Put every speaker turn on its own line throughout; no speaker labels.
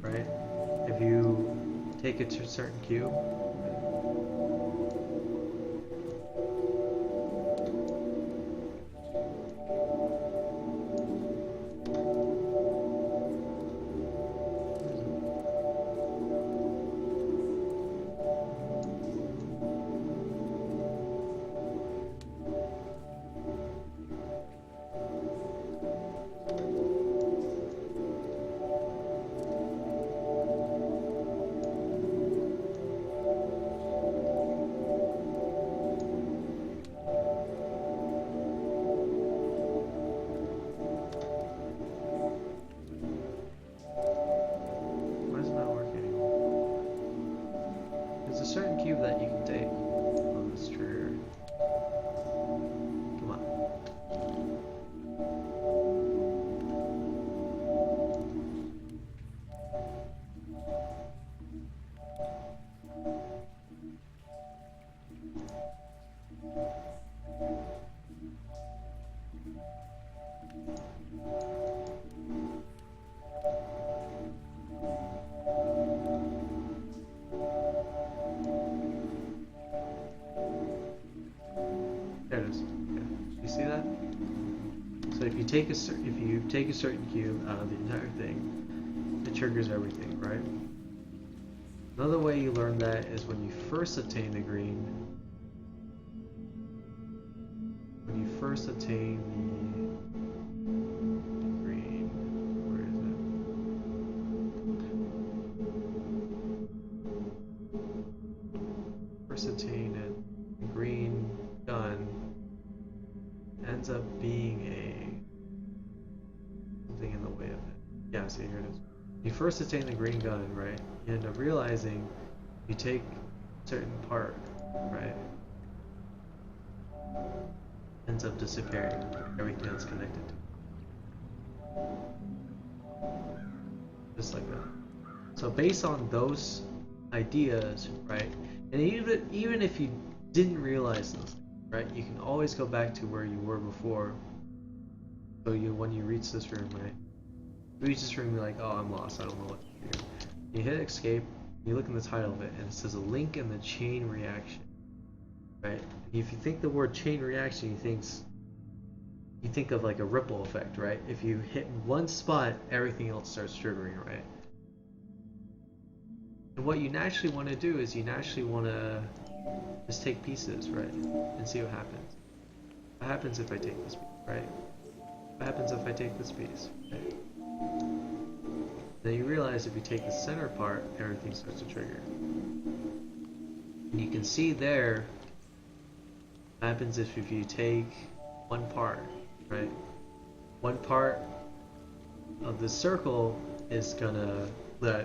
right? If you take a certain cube, why is it not working anymore? There's a certain cube that you can take on this trigger. Come on. There it is. Okay. You see that? So if you take a certain cube out of the entire thing, it triggers everything, right? Another way you learn that is when you first attain the green. When you first attain the green, where is it? First attain it, the green gun ends up being something in the way of it. Yeah, see, here it is. You first attain the green gun, right? You end up realizing you take a certain part, right? Ends up disappearing. Everything that's connected to it. Just like that. So based on those ideas, right? And even if you didn't realize those, right? You can always go back to where you were before. So when you reach this room, right? You reach this room, you're like, oh, I'm lost. I don't know what to do. You hit escape. You look in the title of it, and it says a link in the chain reaction, right? If you think the word chain reaction, you think of like a ripple effect, right? If you hit one spot, everything else starts triggering, right? And what you naturally want to do is you naturally want to just take pieces, right? And see what happens. What happens if I take this piece, right? What happens if I take this piece, right? Then you realize if you take the center part, everything starts to trigger. And you can see there what happens if you take one part, right? One part of the circle is gonna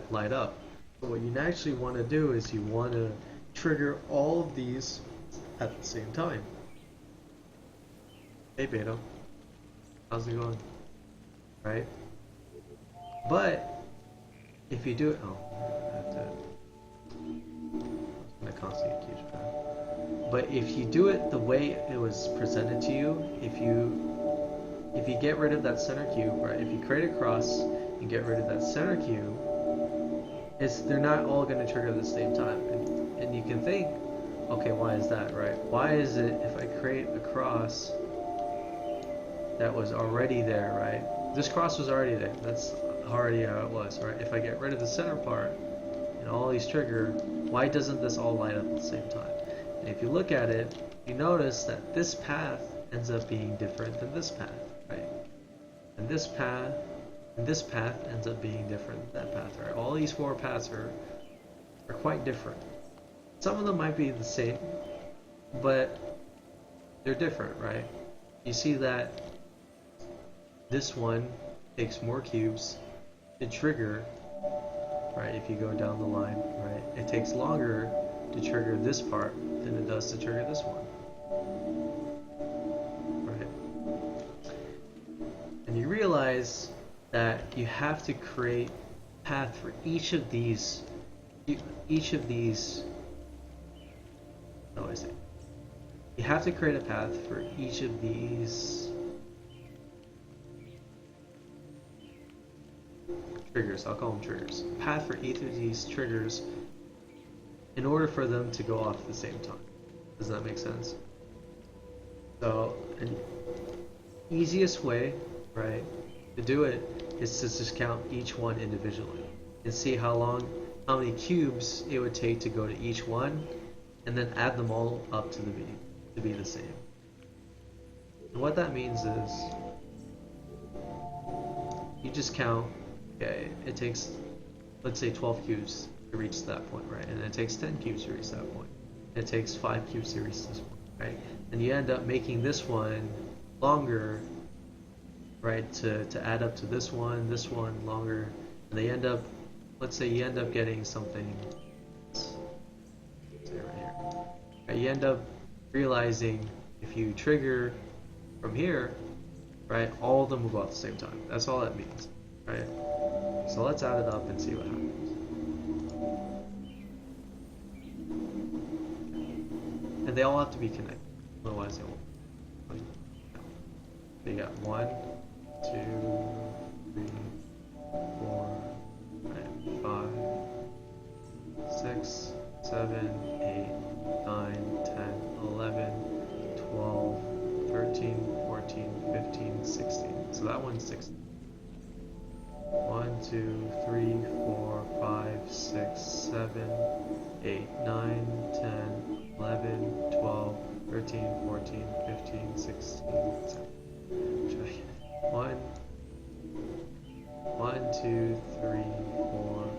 light up. So what you naturally want to do is you want to trigger all of these at the same time. Hey Beto, how's it going? Right? But if you do it, I have to. I'm gonna constantly get huge bad. But if you do it the way it was presented to you, if you get rid of that center cube, right? If you create a cross and get rid of that center cube, they're not all going to trigger at the same time. And you can think, okay, why is that, right? Why is it if I create a cross that was already there, right? This cross was already there. That's already how it was, right? If I get rid of the center part and all these trigger, why doesn't this all light up at the same time? And if you look at it, you notice that this path ends up being different than this path, right? And this path ends up being different than that path, right? All these four paths are quite different. Some of them might be the same, but they're different, right? You see that this one takes more cubes to trigger, right? If you go down the line, right? It takes longer to trigger this part than it does to trigger this one, right? And you realize that you have to create a path for each of these. How do I say? You have to create a path for each of these triggers. I'll call them triggers. Path for each of these triggers in order for them to go off at the same time. Does that make sense? So, an easiest way, right, to do it is to just count each one individually and see how many cubes it would take to go to each one, and then add them all up to be the same. And what that means is you just count. Okay, it takes, let's say, 12 cubes to reach that point, right? And it takes 10 cubes to reach that point. And it takes 5 cubes to reach this point, right? And you end up making this one longer, right? To add up to this one longer, and they end up, let's say you end up getting something. Let's say right here. Right, you end up realizing if you trigger from here, right, all of them will go out at the same time. That's all that means, right? So let's add it up and see what happens. And they all have to be connected, otherwise they won't. So you got 1, 2, 3, 4, 5, 6, 7, 8, 9, 10, 11, 12, 13, 14, 15, 16. So that one's 16. 1, 2, 3, 4, 5, 6, 7, 8, 9, 10, 11, 12, 13, 14, 15, 16, 17. 1, 2, 3, 4,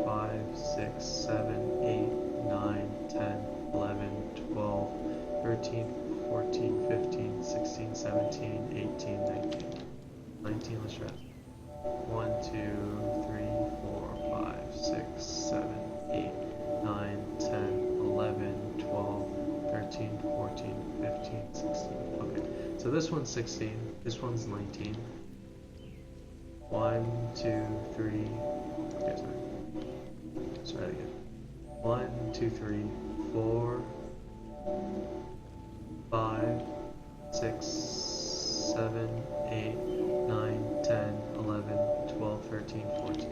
5, 6, 7, 8, 9, 10, 11, 12, 13, 14, 15, 16, 17, 18, 19. 19, let's try. 1, 2, 3, 4, 5, 6, 7, 8, 9, 10, 11, 12, 13, 14, 15, 16. Okay, so this one's 16, this one's 19. 1, 2, 3, okay, sorry. Let's try that again. 1, 2, 3, 4, 5, 6, 7, 8, 9, 10, 11, 12, 13, 14.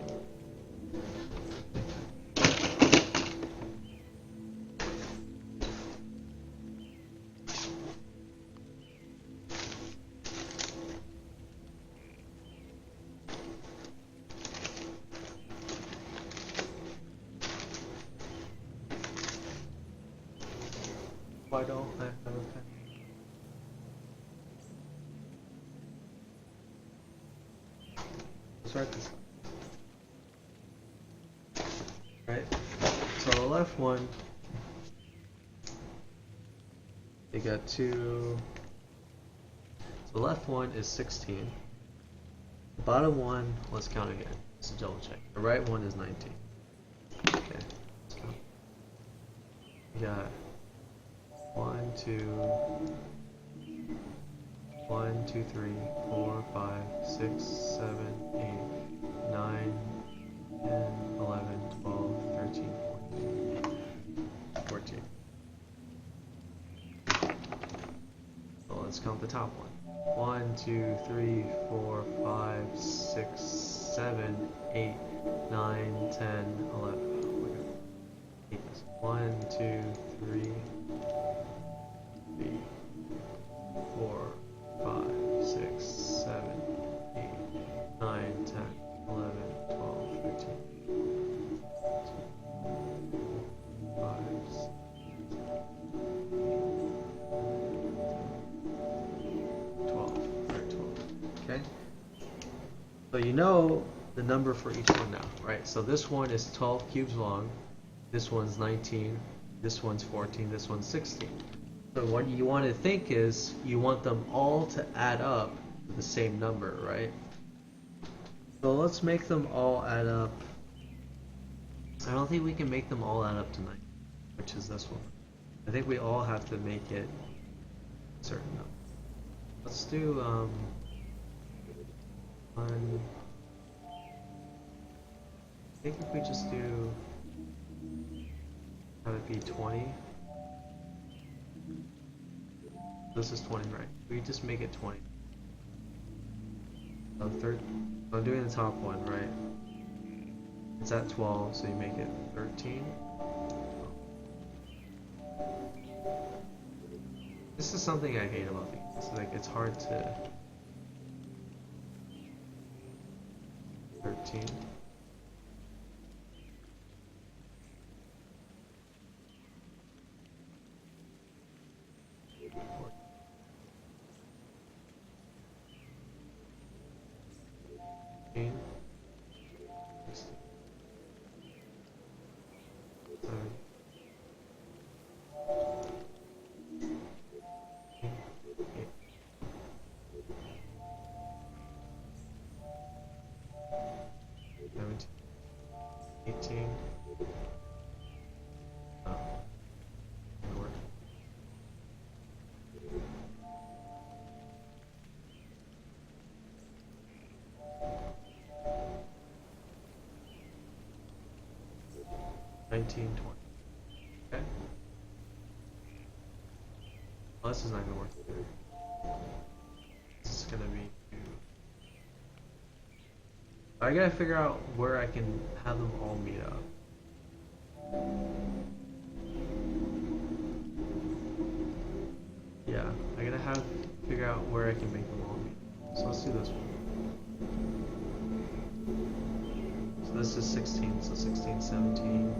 Why don't I have a pen? Let's write this. Right? So the left one, you got 2. So the left one is 16. The bottom one, let's count again. Let's double check. The right one is 19. Okay. Let's count. You got 1, 2, 1, 2, 3, 4, 5, 6, 7, 8, 9, 10, 11, 12, 13, 14. So let's count the top one. 1, 2, 3, 4, 5, 6, 7, 8, 9, 10, 11. Oh my God. 1, 2, 3, 4, 5, 6, 7, 8, 9, 10, 11, 12, 13, 5, 12. Right, 12. Okay? So you know the number for each one now, right? So this one is 12 cubes long, this one's 19, this one's 14, this one's 16. So what you want to think is you want them all to add up to the same number, right? So let's make them all add up. I don't think we can make them all add up to 9, which is this one. I think we all have to make it a certain number. Let's do one. I think if we just do, have it be 20. This is 20, right? We just make it 20. So I'm doing the top one, right? It's at 12, so you make it 13. This is something I hate about things. It's like it's hard to 13. $19.20. Okay. Well, this is not gonna work either. This is gonna be. I gotta figure out where I can have them all meet up. Yeah, I gotta figure out where I can make them all meet. So let's do this one. So this is 16, so 16, 17,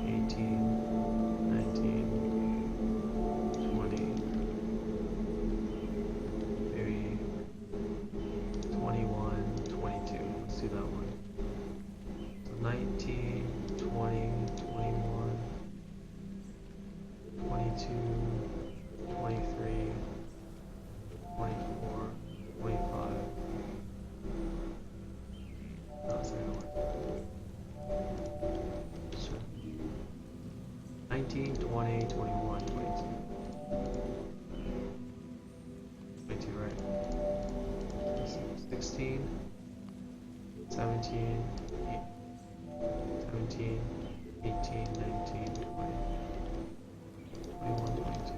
18, 19, 20, maybe 21, 22. Let's do that one. So 19, 20, 21, 22, 23, 24, 25. No, it's not gonna work. Sure. 19, 20, 21, 22. 22, right? 16, 17, 17, 18, 19, 20, 21, 22.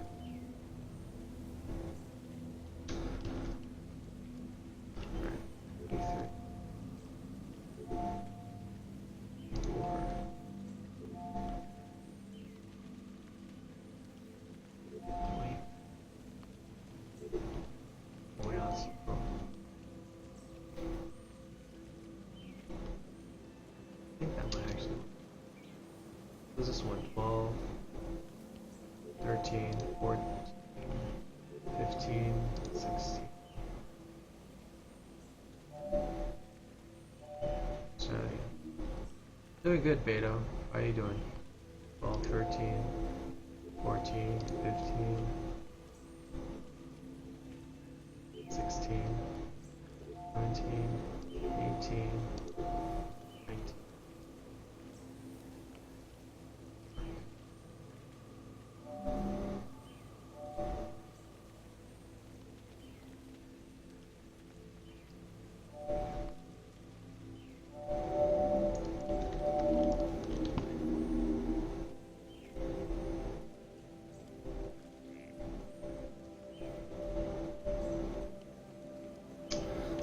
Alright, 23. 4. 20. Oh yeah, that's cool. I think that might actually. What is this one? 12, 13, 14, 15, 16. So, doing good, Beto. How are you doing? 12, 13, 14, 15, 16, 17, 18, 19.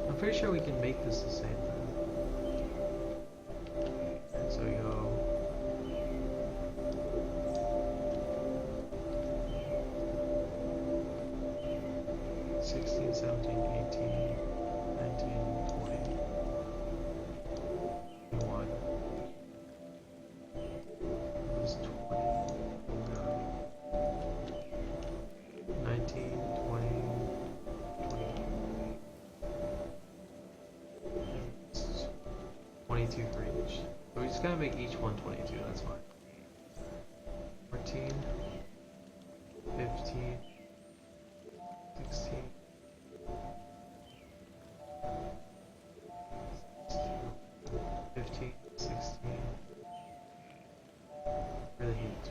I'm pretty sure we can make this the same thing. And so we go 16, 17, 18, 19, 20, 21. It was 20, 19, 20, 22 for each. So we just gotta make each one 22, that's fine. 14, 15, 16, 15, 16, really need 20.